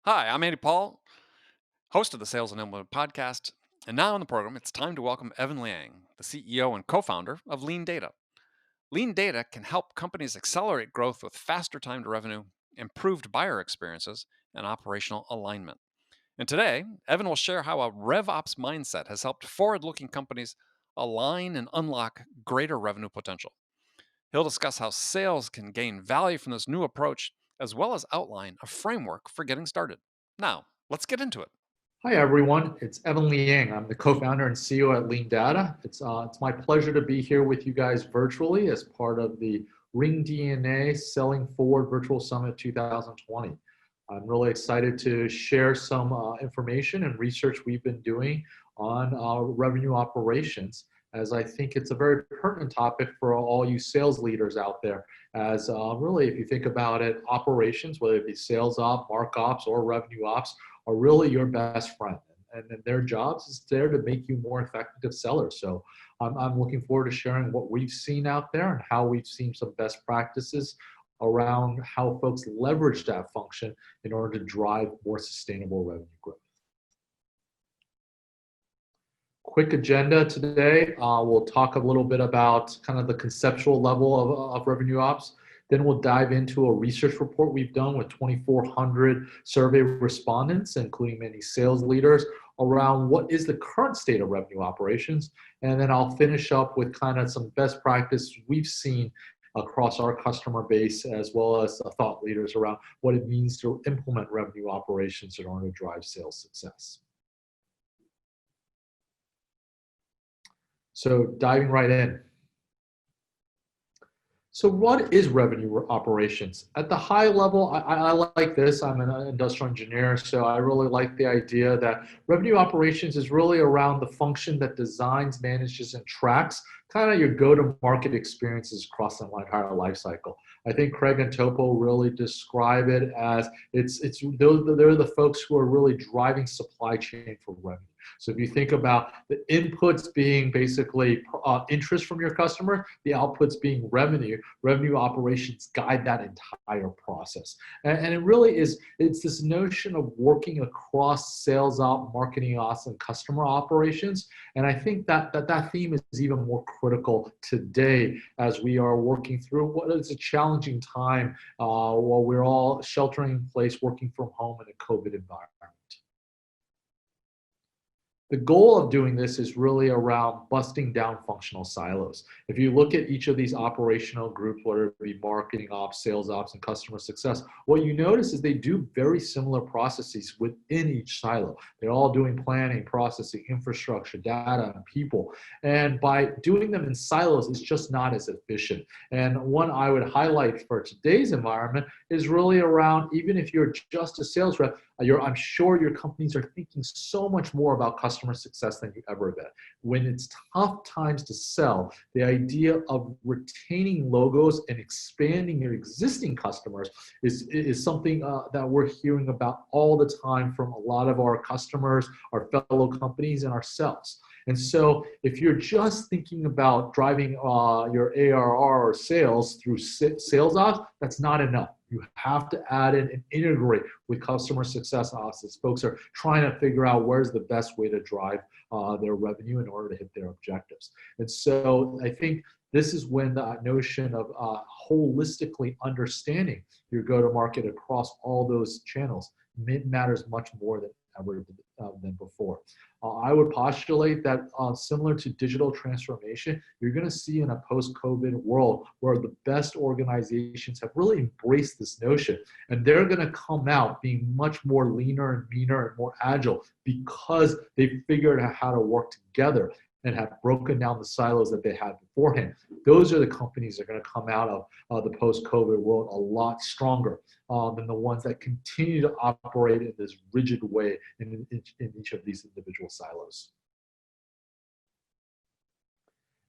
Hi, I'm Andy Paul, host of the Sales Enablement Podcast. And now on the program, it's time to welcome Evan Liang, the CEO and co founder of LeanData. LeanData can help companies accelerate growth with faster time to revenue, improved buyer experiences, and operational alignment. And today, Evan will share how a RevOps mindset has helped forward looking companies align and unlock greater revenue potential. He'll discuss how sales can gain value from this new approach, as well as outline a framework for getting started. Now, let's get into it. Hi, everyone. It's Evan Liang. I'm the co-founder and CEO at LeanData. It's my pleasure to be here with you guys virtually as part of the Ring DNA Selling Forward Virtual Summit 2020. I'm really excited to share some information and research we've been doing on revenue operations, as I think it's a very pertinent topic for all you sales leaders out there. As really, if you think about it, operations, whether it be sales op, mark ops, or revenue ops, are really your best friend. And their jobs is there to make you more effective sellers. So I'm looking forward to sharing what we've seen out there and how we've seen some best practices around how folks leverage that function in order to drive more sustainable revenue growth. Quick agenda today. We'll talk a little bit about kind of the conceptual level of revenue ops. Then we'll dive into a research report we've done with 2,400 survey respondents, including many sales leaders, around what is the current state of revenue operations. And then I'll finish up with kind of some best practice we've seen across our customer base, as well as thought leaders around what it means to implement revenue operations in order to drive sales success. So diving right in. So what is revenue operations? At the high level, I like this. I'm an industrial engineer, so I really like the idea that revenue operations is really around the function that designs, manages, and tracks kind of your go-to-market experiences across the entire life cycle. I think Craig and Topo really describe it as they're the folks who are really driving supply chain for revenue. So if you think about the inputs being basically interest from your customer, the outputs being revenue operations guide that entire process. And it really is, it's this notion of working across sales op, marketing ops, and customer operations. And I think that theme is even more critical today as we are working through what is a challenging time while we're all sheltering in place, working from home in a COVID environment. The goal of doing this is really around busting down functional silos. If you look at each of these operational groups, whether it be marketing ops, sales ops, and customer success, what you notice is they do very similar processes within each silo. They're all doing planning, processing, infrastructure, data, and people. And by doing them in silos, it's just not as efficient. And one I would highlight for today's environment is really around, even if you're just a sales rep, I'm sure your companies are thinking so much more about customer success than you ever been. When it's tough times to sell, the idea of retaining logos and expanding your existing customers is something that we're hearing about all the time from a lot of our customers, our fellow companies, and ourselves. And so if you're just thinking about driving your ARR or sales through sales ops, that's not enough. You have to add in and integrate with customer success ops as folks are trying to figure out where's the best way to drive their revenue in order to hit their objectives. And so I think this is when the notion of holistically understanding your go-to-market across all those channels matters much more than ever than before. I would postulate that similar to digital transformation, you're going to see in a post-COVID world where the best organizations have really embraced this notion, and they're going to come out being much more leaner and meaner and more agile because they figured out how to work together and have broken down the silos that they had beforehand. Those are the companies that are going to come out of the post-COVID world a lot stronger than the ones that continue to operate in this rigid way in each of these individual silos.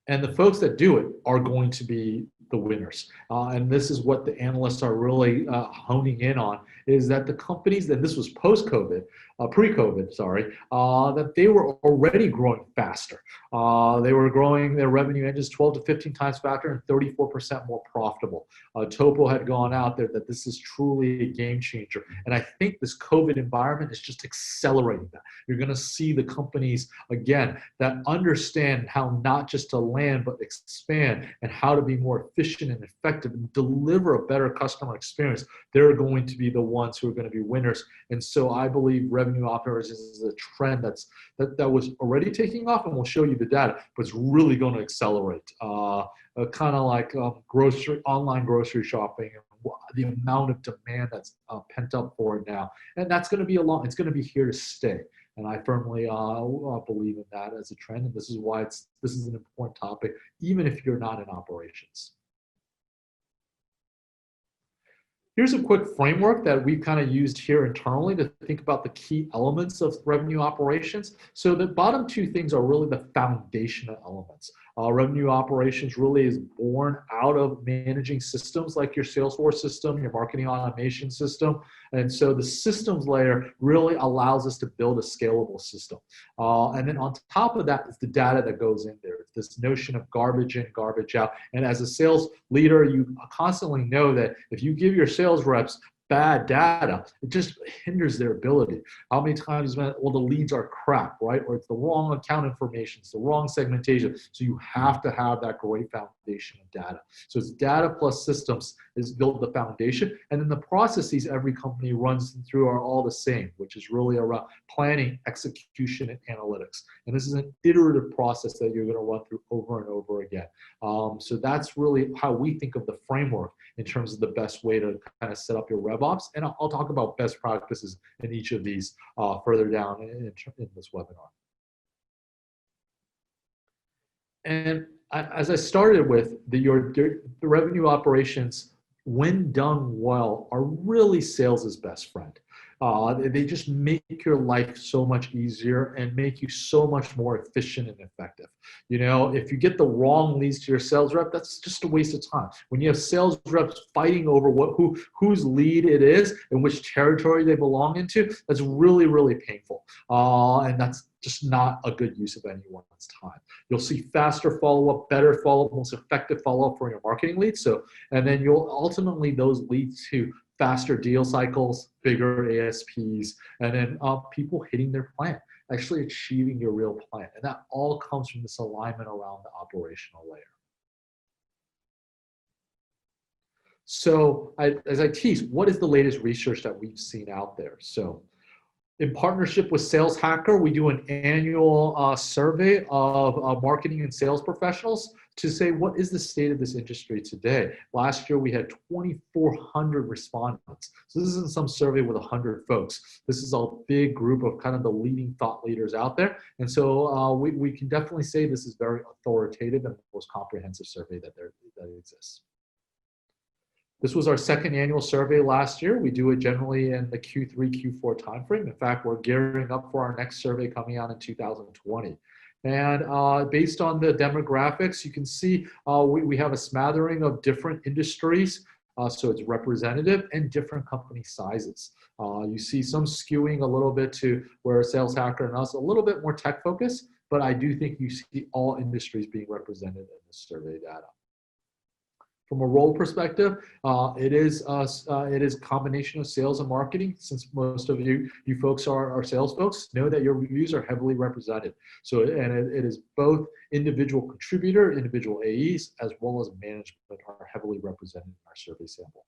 And the folks that do it are going to be the winners. And this is what the analysts are really honing in on, is that the companies, and this was post-COVID, pre-COVID, sorry, that they were already growing faster. They were growing their revenue engines 12 to 15 times faster and 34% more profitable. Topo had gone out there that this is truly a game changer. And I think this COVID environment is just accelerating that. You're going to see the companies, again, that understand how not just to land, but expand, and how to be more efficient and effective and deliver a better customer experience. They're going to be the ones who are going to be winners. And so I believe revenue operations is a trend that was already taking off, and we'll show you the data, but it's really going to accelerate. Kind of like online grocery shopping, and the amount of demand that's pent up for it now, and that's going to be it's going to be here to stay. And I firmly believe in that as a trend, and this is why this is an important topic, even if you're not in operations. Here's a quick framework that we've kind of used here internally to think about the key elements of revenue operations. So the bottom two things are really the foundational elements. Revenue operations really is born out of managing systems like your Salesforce system, your marketing automation system. And so the systems layer really allows us to build a scalable system. And then on top of that is the data that goes in there. It's this notion of garbage in, garbage out. And as a sales leader, you constantly know that if you give your sales reps bad data, it just hinders their ability. How many times when the leads are crap, right? Or it's the wrong account information, it's the wrong segmentation. So you have to have that great foundation of data. So it's data plus systems is built the foundation. And then the processes every company runs through are all the same, which is really around planning, execution, and analytics. And this is an iterative process that you're going to run through over and over again. So that's really how we think of the framework in terms of the best way to kind of set up your RevOps. And I'll talk about best practices in each of these further down in this webinar. And as I started with, the revenue operations, when done well, are really sales' best friend. They just make your life so much easier and make you so much more efficient and effective. You know, if you get the wrong leads to your sales rep, that's just a waste of time. When you have sales reps fighting over whose lead it is and which territory they belong into, that's really, really painful. And that's just not a good use of anyone's time. You'll see faster follow-up, better follow-up, most effective follow-up for your marketing leads. And then you'll ultimately those lead to faster deal cycles, bigger ASPs, and then people hitting their plan, actually achieving your real plan. And that all comes from this alignment around the operational layer. So as I tease, what is the latest research that we've seen out there? So in partnership with Saleshacker, we do an annual survey of marketing and sales professionals to say, what is the state of this industry today? Last year, we had 2,400 respondents. So this isn't some survey with 100 folks. This is a big group of kind of the leading thought leaders out there. And so we can definitely say this is very authoritative and the most comprehensive survey that exists. This was our second annual survey last year. We do it generally in the Q3, Q4 timeframe. In fact, we're gearing up for our next survey coming out in 2020. And based on the demographics, you can see we have a smattering of different industries. So it's representative and different company sizes. You see some skewing a little bit to where Saleshacker and us, a little bit more tech focused, but I do think you see all industries being represented in this survey data. From a role perspective, it is a combination of sales and marketing. Since most of you folks are sales folks, know that your reviews are heavily represented. So, and it is both individual contributor, individual AEs, as well as management are heavily represented in our survey sample.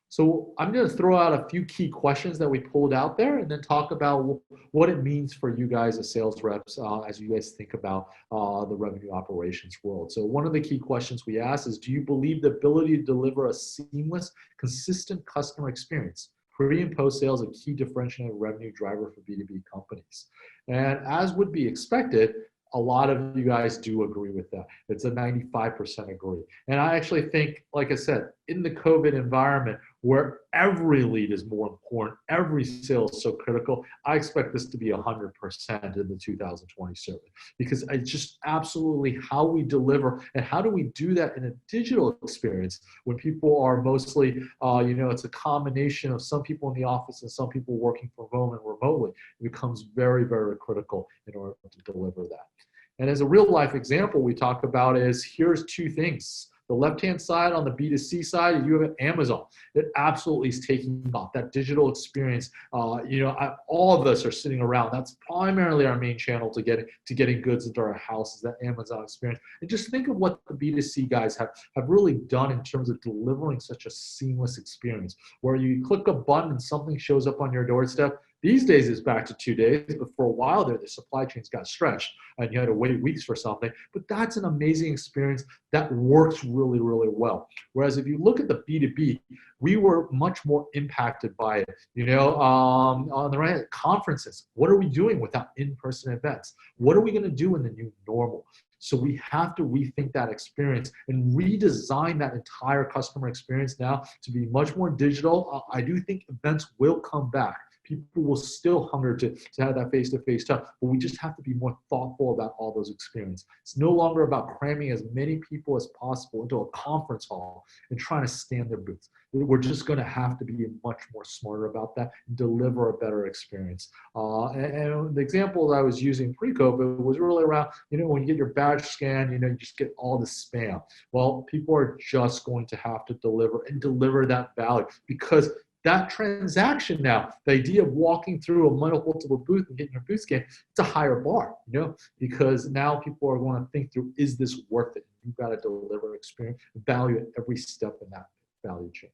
So I'm going to throw out a few key questions that we pulled out there and then talk about what it means for you guys as sales reps as you guys think about the revenue operations world. So one of the key questions we asked is, do you believe the ability to deliver a seamless, consistent customer experience, pre and post sales, a key differentiating revenue driver for B2B companies? And as would be expected, a lot of you guys do agree with that. It's a 95% agree. And I actually think, like I said, in the COVID environment, where every lead is more important, every sale is so critical. I expect this to be 100% in the 2020 survey, because it's just absolutely how we deliver, and how do we do that in a digital experience when people are mostly, it's a combination of some people in the office and some people working from home and remotely. It becomes very, very critical in order to deliver that. And as a real life example, we talk about is, here's two things. The left-hand side on the B2C side, you have Amazon. It absolutely is taking off. That digital experience, all of us are sitting around. That's primarily our main channel to getting goods into our houses, that Amazon experience. And just think of what the B2C guys have really done in terms of delivering such a seamless experience, where you click a button and something shows up on your doorstep. These days it's back to 2 days, but for a while there, the supply chains got stretched and you had to wait weeks for something. But that's an amazing experience that works really, really well. Whereas if you look at the B2B, we were much more impacted by it. On the right, conferences. What are we doing without in-person events? What are we going to do in the new normal? So we have to rethink that experience and redesign that entire customer experience now to be much more digital. I do think events will come back. People will still hunger to have that face-to-face touch, but we just have to be more thoughtful about all those experiences. It's no longer about cramming as many people as possible into a conference hall and trying to stand their booths. We're just going to have to be much more smarter about that and deliver a better experience. And the example that I was using pre-COVID was really around, when you get your badge scan, you just get all the spam. Well, people are just going to have to deliver that value, because that transaction now, the idea of walking through a multiple booth and getting your booth scanned, it's a higher bar, because now people are going to think through, is this worth it? You've got to deliver experience, value at every step in that value chain.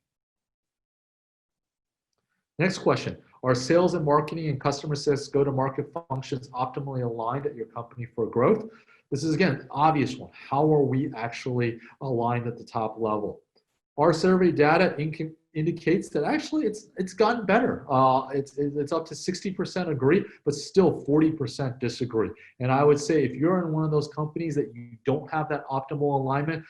Next question, are sales and marketing and customer success go-to-market functions optimally aligned at your company for growth? This is, again, an obvious one. How are we actually aligned at the top level? Our survey data indicates that actually it's gotten better. It's up to 60% agree, but still 40% disagree. And I would say if you're in one of those companies that you don't have that optimal alignment,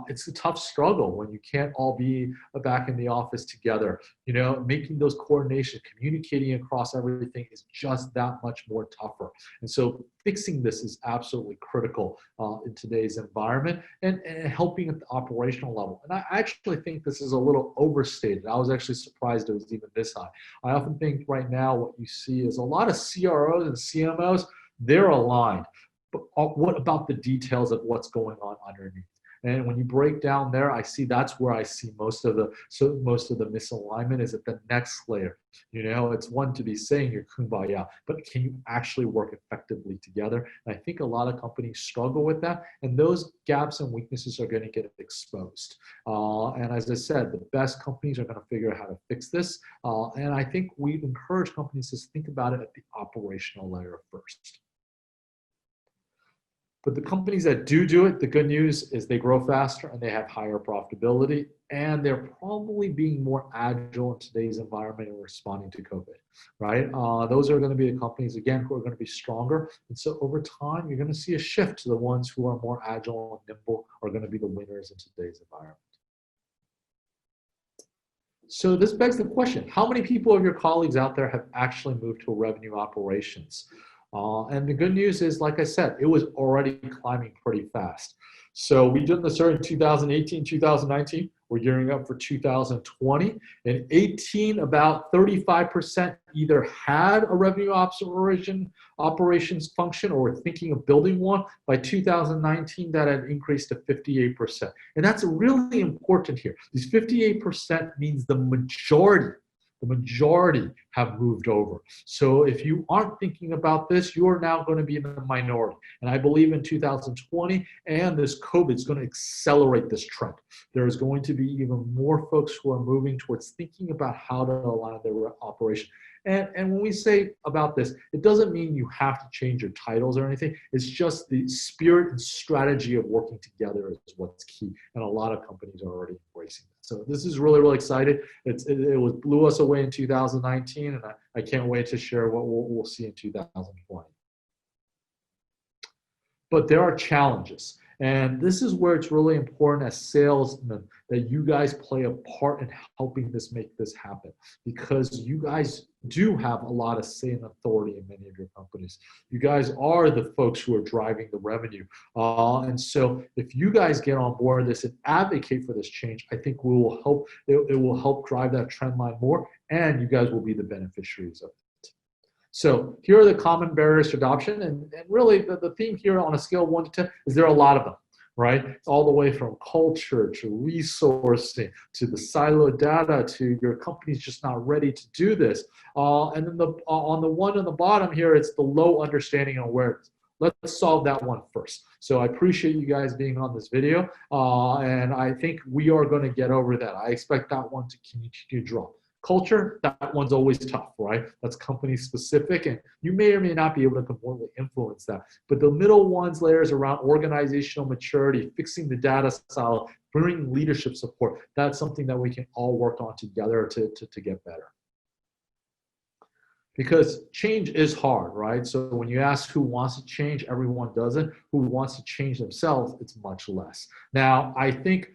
it's a tough struggle when you can't all be back in the office together. Making those coordination, communicating across everything is just that much more tougher. And so fixing this is absolutely critical in today's environment, and helping at the operational level. And I actually think this is a little overstated. I was actually surprised it was even this high. I often think right now what you see is a lot of CROs and CMOs, they're aligned. But what about the details of what's going on underneath? And when you break down there, I see that's where I see most of the misalignment is at the next layer. It's one to be saying you're kumbaya, but can you actually work effectively together? And I think a lot of companies struggle with that, and those gaps and weaknesses are going to get exposed. And as I said, the best companies are going to figure out how to fix this. And I think we encourage companies to think about it at the operational layer first. But the companies that do it, the good news is they grow faster and they have higher profitability, and they're probably being more agile in today's environment and responding to COVID, right? Those are going to be the companies, again, who are going to be stronger. And so over time, you're going to see a shift to the ones who are more agile and nimble are going to be the winners in today's environment. So this begs the question, how many people of your colleagues out there have actually moved to revenue operations? And the good news is, like I said, it was already climbing pretty fast. So we did the survey in 2018, 2019. We're gearing up for 2020. In 18, about 35% either had a revenue operations function or were thinking of building one. By 2019, that had increased to 58%. And that's really important here. These 58% means the majority have moved over. So if you aren't thinking about this, you are now going to be in the minority. And I believe in 2020 and this COVID is going to accelerate this trend. There is going to be even more folks who are moving towards thinking about how to align their operation. And when we say about this, it doesn't mean you have to change your titles or anything. It's just the spirit and strategy of working together is what's key. And a lot of companies are already embracing that. So this is really, really exciting. It blew us away in 2019, and I can't wait to share what we'll see in 2020. But there are challenges. And this is where it's really important as salesmen that you guys play a part in helping make this happen, because you guys do have a lot of say and authority in many of your companies. You guys are the folks who are driving the revenue. And so if you guys get on board this and advocate for this change, I think we will help, it will help drive that trend line more, and you guys will be the beneficiaries of it. So here are the common barriers to adoption. And really the theme here on a scale of 1 to 10 is there are a lot of them, right? All the way from culture to resourcing to the siloed data to your company's just not ready to do this. And then on the one on the bottom here, it's the low understanding and awareness. Let's solve that one first. So I appreciate you guys being on this video. And I think we are going to get over that. I expect that one to continue to drop. Culture, that one's always tough, right? That's company specific, and you may or may not be able to completely influence that. But the middle ones, layers around organizational maturity, fixing the data silo, bringing leadership support, that's something that we can all work on together to get better. Because change is hard, right? So when you ask who wants to change, everyone doesn't. Who wants to change themselves, it's much less. Now, I think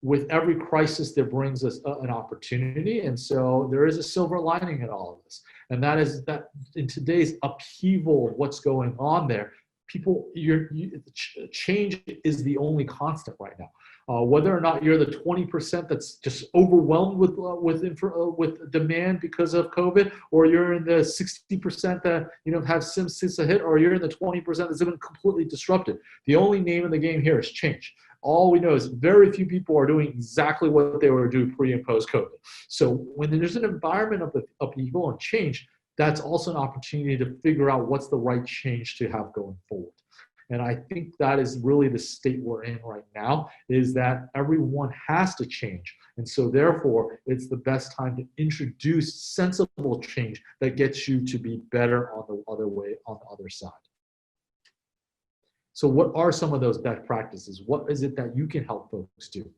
with every crisis that brings us an opportunity, and so there is a silver lining in all of this, and that is that in today's upheaval of what's going on there, change is the only constant right now. Whether or not you're the 20% that's just overwhelmed with demand because of COVID, or you're in the 60% that have since a hit, or you're in the 20% that's been completely disrupted. The only name in the game here is change. All we know is very few people are doing exactly what they were doing pre and post COVID. So when there's an environment of upheaval and change, that's also an opportunity to figure out what's the right change to have going forward. And I think that is really the state we're in right now, is that everyone has to change. And so therefore, it's the best time to introduce sensible change that gets you to be better on the other side. So what are some of those best practices? What is it that you can help folks do?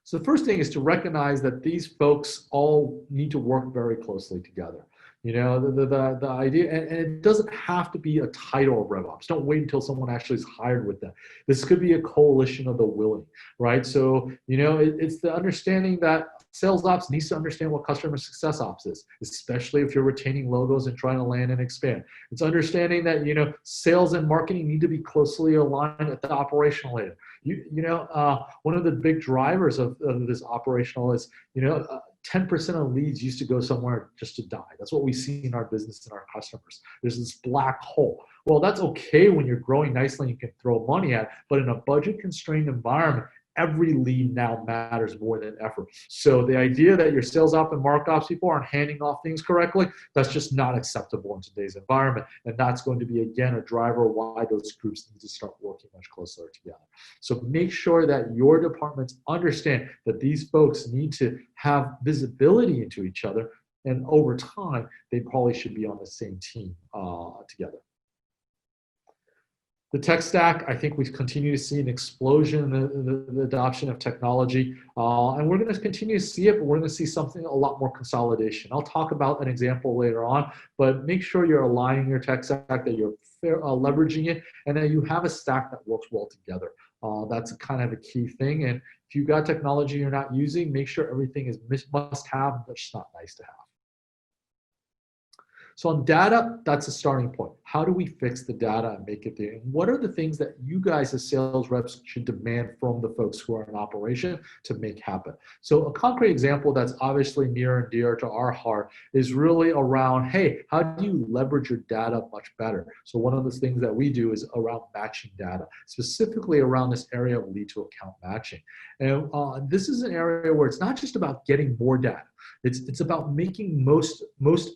So the first thing is to recognize that these folks all need to work very closely together. The idea, and it doesn't have to be a title of RevOps. Don't wait until someone actually is hired with that. This could be a coalition of the willing, right? So, it's the understanding that sales ops needs to understand what customer success ops is, especially if you're retaining logos and trying to land and expand. It's understanding that, sales and marketing need to be closely aligned at the operational layer. One of the big drivers of this operational is, 10% of leads used to go somewhere just to die. That's what we see in our business and our customers. There's this black hole. Well, that's okay when you're growing nicely and you can throw money at, but in a budget-constrained environment, every lead now matters more than ever. So the idea that your sales ops and market ops people aren't handing off things correctly, that's just not acceptable in today's environment. And that's going to be, again, a driver why those groups need to start working much closer together. So make sure that your departments understand that these folks need to have visibility into each other. And over time, they probably should be on the same team together. The tech stack, I think we continue to see an explosion in the adoption of technology, and we're going to continue to see it, but we're going to see something a lot more consolidation. I'll talk about an example later on, but make sure you're aligning your tech stack, that you're leveraging it, and that you have a stack that works well together. That's kind of a key thing, and if you've got technology you're not using, make sure everything is must-have, but just not nice to have. So on data, that's a starting point. How do we fix the data and make it there? And what are the things that you guys as sales reps should demand from the folks who are in operation to make happen? So a concrete example that's obviously near and dear to our heart is really around, hey, how do you leverage your data much better? So one of the things that we do is around matching data, specifically around this area of lead to account matching. And this is an area where it's not just about getting more data. It's about making most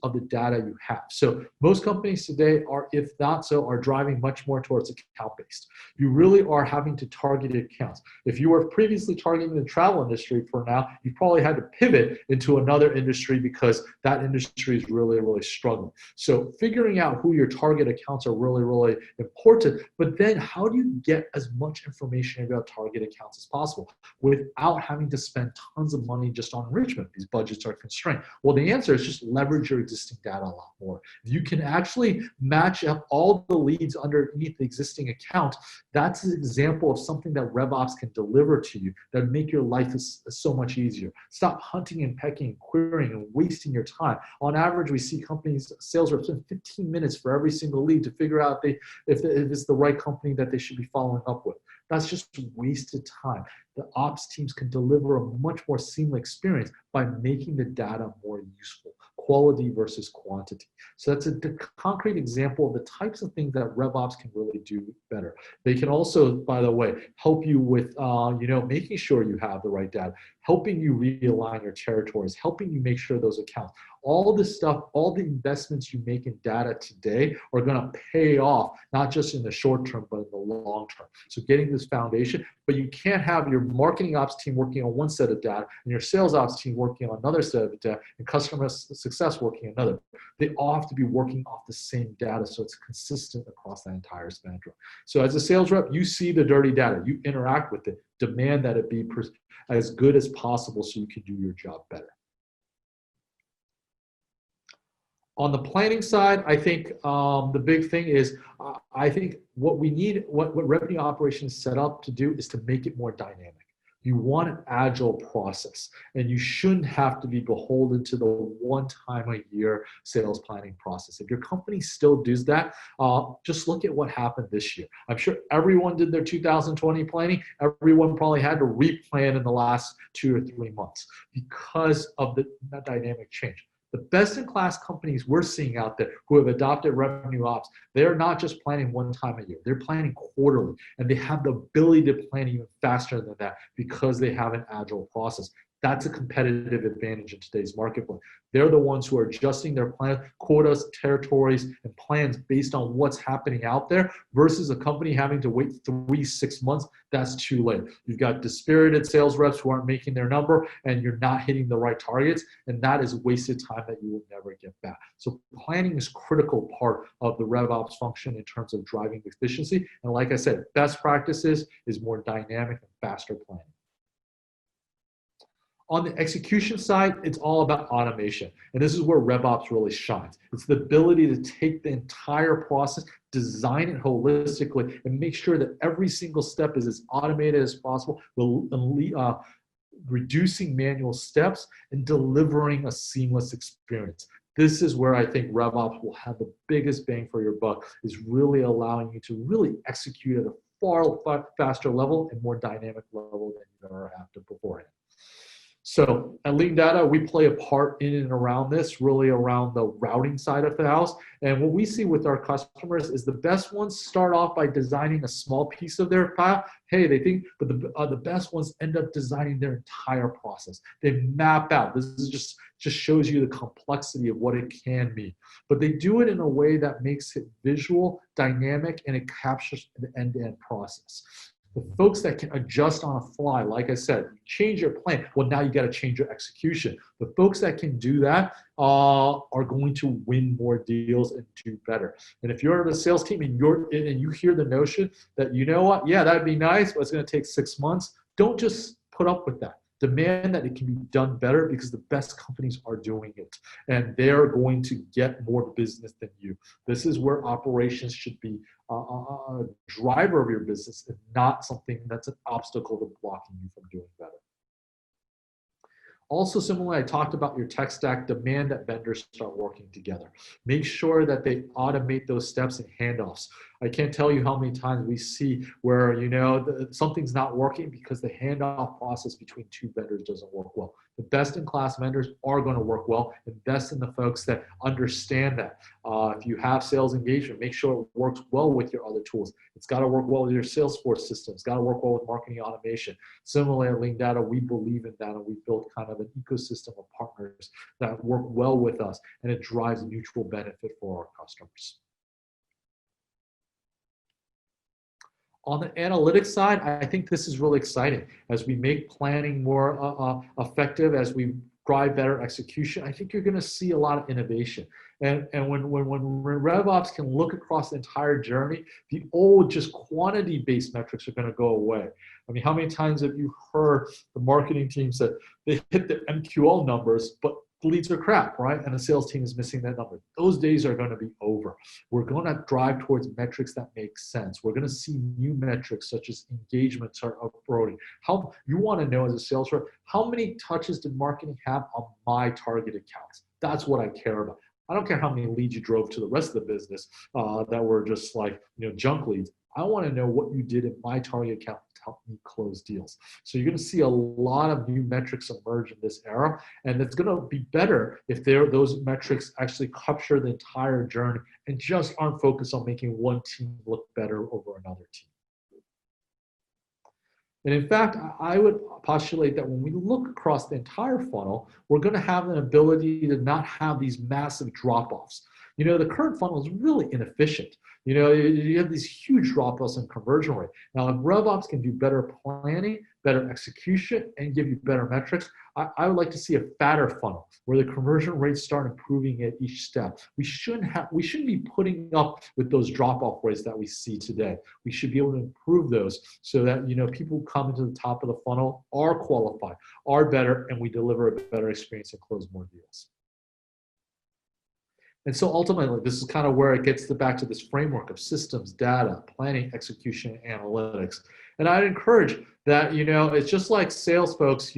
of the data you have. So most companies today are, if not so, are driving much more towards account-based. You really are having to target accounts. If you were previously targeting the travel industry for now, you probably had to pivot into another industry because that industry is really, really struggling. So figuring out who your target accounts are really, really important. But then how do you get as much information about target accounts as possible without having to spend tons of money just on enrichment? These budgets budgets are constrained? Well, the answer is just leverage your existing data a lot more. If you can actually match up all the leads underneath the existing account, that's an example of something that RevOps can deliver to you that would make your life so much easier. Stop hunting and pecking and querying and wasting your time. On average, we see companies, sales reps spend 15 minutes for every single lead to figure out if it's the right company that they should be following up with. That's just wasted time. The ops teams can deliver a much more seamless experience by making the data more useful, quality versus quantity. So that's a concrete example of the types of things that RevOps can really do better. They can also, by the way, help you with making sure you have the right data, helping you realign your territories, helping you make sure those accounts, all this stuff, all the investments you make in data today are going to pay off, not just in the short term, but in the long term. So getting this foundation, but you can't have your marketing ops team working on one set of data and your sales ops team working on another set of data and customer success working another. They all have to be working off the same data so it's consistent across that entire spectrum. So as a sales rep, you see the dirty data, you interact with it, demand that it be as good as possible so you can do your job better. On the planning side, I think the big thing is, I think what we need, what revenue operations set up to do is to make it more dynamic. You want an agile process, and you shouldn't have to be beholden to the one time a year sales planning process. If your company still does that, just look at what happened this year. I'm sure everyone did their 2020 planning. Everyone probably had to replan in the last 2 or 3 months because of the dynamic change. The best-in-class companies we're seeing out there who have adopted revenue ops, they're not just planning one time a year. They're planning quarterly, and they have the ability to plan even faster than that because they have an agile process. That's a competitive advantage in today's marketplace. They're the ones who are adjusting their plan, quotas, territories, and plans based on what's happening out there versus a company having to wait 3-6 months. That's too late. You've got dispirited sales reps who aren't making their number and you're not hitting the right targets, and that is wasted time that you will never get back. So planning is a critical part of the RevOps function in terms of driving efficiency. And like I said, best practices is more dynamic and faster planning. On the execution side, it's all about automation. And this is where RevOps really shines. It's the ability to take the entire process, design it holistically, and make sure that every single step is as automated as possible, reducing manual steps and delivering a seamless experience. This is where I think RevOps will have the biggest bang for your buck, is really allowing you to really execute at a far faster level and more dynamic level than you've ever had to beforehand. So at LeanData, we play a part in and around this, really around the routing side of the house. And what we see with our customers is the best ones start off by designing a small piece of their path. Hey, they think, but the best ones end up designing their entire process. They map out. This is just shows you the complexity of what it can be. But they do it in a way that makes it visual, dynamic, and it captures the end-to-end process. The folks that can adjust on a fly, like I said, change your plan. Well, now you got to change your execution. The folks that can do that are going to win more deals and do better. And if you're the sales team and you hear the notion that, you know what, yeah, that'd be nice, but it's going to take 6 months, don't just put up with that. Demand that it can be done better because the best companies are doing it and they're going to get more business than you. This is where operations should be a driver of your business and not something that's an obstacle to blocking you from doing better. Also, similarly, I talked about your tech stack. Demand that vendors start working together. Make sure that they automate those steps and handoffs. I can't tell you how many times we see where, something's not working because the handoff process between two vendors doesn't work well. The best-in-class vendors are going to work well. Invest in the folks that understand that. If you have sales engagement, make sure it works well with your other tools. It's got to work well with your Salesforce system. It's got to work well with marketing automation. Similarly, at LeanData, we believe in that, and we built kind of an ecosystem of partners that work well with us, and it drives mutual benefit for our customers. On the analytics side, I think this is really exciting as we make planning more effective, as we drive better execution, I think you're going to see a lot of innovation. And when RevOps can look across the entire journey, the old just quantity-based metrics are going to go away. I mean, how many times have you heard the marketing team say they hit the MQL numbers, but the leads are crap, right? And the sales team is missing that number. Those days are going to be over. We're going to drive towards metrics that make sense. We're going to see new metrics such as engagement start uploading. How you want to know as a sales rep, how many touches did marketing have on my target accounts? That's what I care about. I don't care how many leads you drove to the rest of the business that were just like junk leads. I want to know what you did in my target account to help me close deals. So you're going to see a lot of new metrics emerge in this era, and it's going to be better if those metrics actually capture the entire journey and just aren't focused on making one team look better over another team. And in fact, I would postulate that when we look across the entire funnel, we're going to have an ability to not have these massive drop-offs. The current funnel is really inefficient. You have these huge drop-offs in conversion rate. Now, if RevOps can do better planning, better execution, and give you better metrics, I would like to see a fatter funnel where the conversion rates start improving at each step. We shouldn't be putting up with those drop-off rates that we see today. We should be able to improve those so that people who come into the top of the funnel are qualified, are better, and we deliver a better experience and close more deals. And so ultimately, this is kind of where it gets back to this framework of systems, data, planning, execution, and analytics. And I'd encourage that, it's just like sales folks,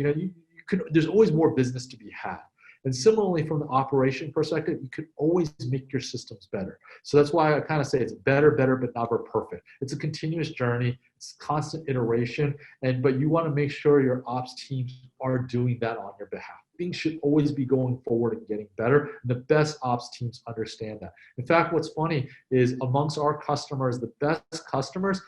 there's always more business to be had. And similarly, from the operation perspective, you could always make your systems better. So that's why I kind of say it's better, but never perfect. It's a continuous journey. It's constant iteration. But you want to make sure your ops teams are doing that on your behalf. Things should always be going forward and getting better. And the best ops teams understand that. In fact, what's funny is amongst our customers, the best customers,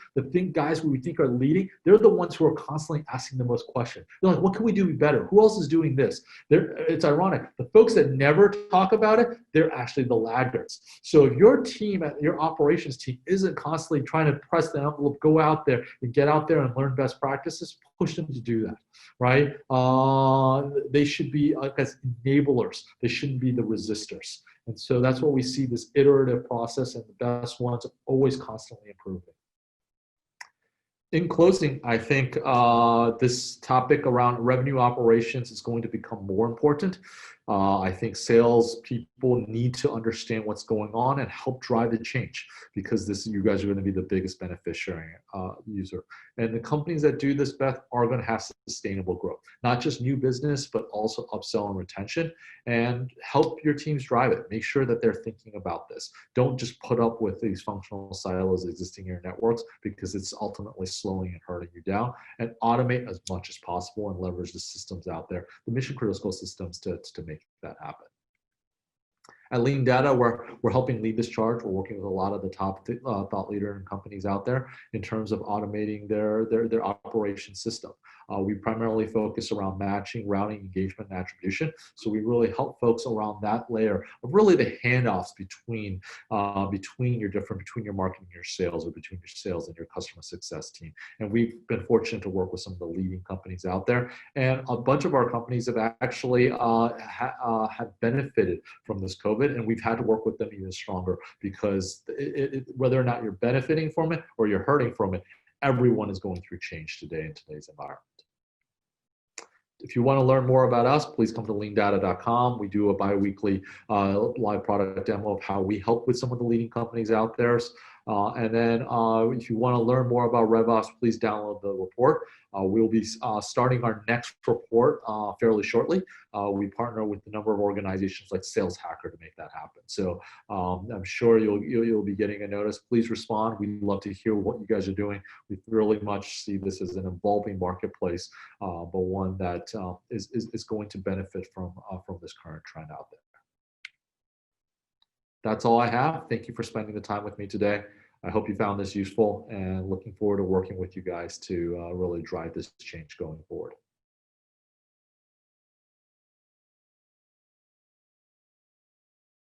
guys who we think are leading, they're the ones who are constantly asking the most questions. They're like, what can we do better? Who else is doing this? It's ironic. The folks that never talk about it, they're actually the laggards. So if your team, your operations team, isn't constantly trying to press the envelope, go out there and get out there and learn best practices, push them to do that, right? They should be as enablers. They shouldn't be the resistors. And so that's what we see, this iterative process, and the best ones are always constantly improving. In closing, I think this topic around revenue operations is going to become more important. I think sales people need to understand what's going on and help drive the change, because you guys are going to be the biggest beneficiary user. And the companies that do this best are going to have sustainable growth, not just new business, but also upsell and retention, and help your teams drive it. Make sure that they're thinking about this. Don't just put up with these functional silos existing in your networks, because it's ultimately slowing and hurting you down. And automate as much as possible and leverage the systems out there, the mission critical systems to make that happen. At LeanData, we're helping lead this charge. We're working with a lot of the top thought leader and companies out there in terms of automating their operation system. We primarily focus around matching, routing, engagement, and attribution. So we really help folks around that layer of really the handoffs between your marketing and your sales, or between your sales and your customer success team. And we've been fortunate to work with some of the leading companies out there. And a bunch of our companies have actually have benefited from this COVID, and we've had to work with them even stronger, because whether or not you're benefiting from it or you're hurting from it, everyone is going through change today in today's environment. If you want to learn more about us, please come to LeanData.com. We do a bi-weekly live product demo of how we help with some of the leading companies out there. And then if you want to learn more about RevOps, please download the report. We'll be starting our next report fairly shortly. We partner with a number of organizations like Saleshacker to make that happen. So I'm sure you'll be getting a notice. Please respond. We'd love to hear what you guys are doing. We really much see this as an evolving marketplace, but one that is going to benefit from this current trend out there. That's all I have. Thank you for spending the time with me today. I hope you found this useful, and looking forward to working with you guys to really drive this change going forward.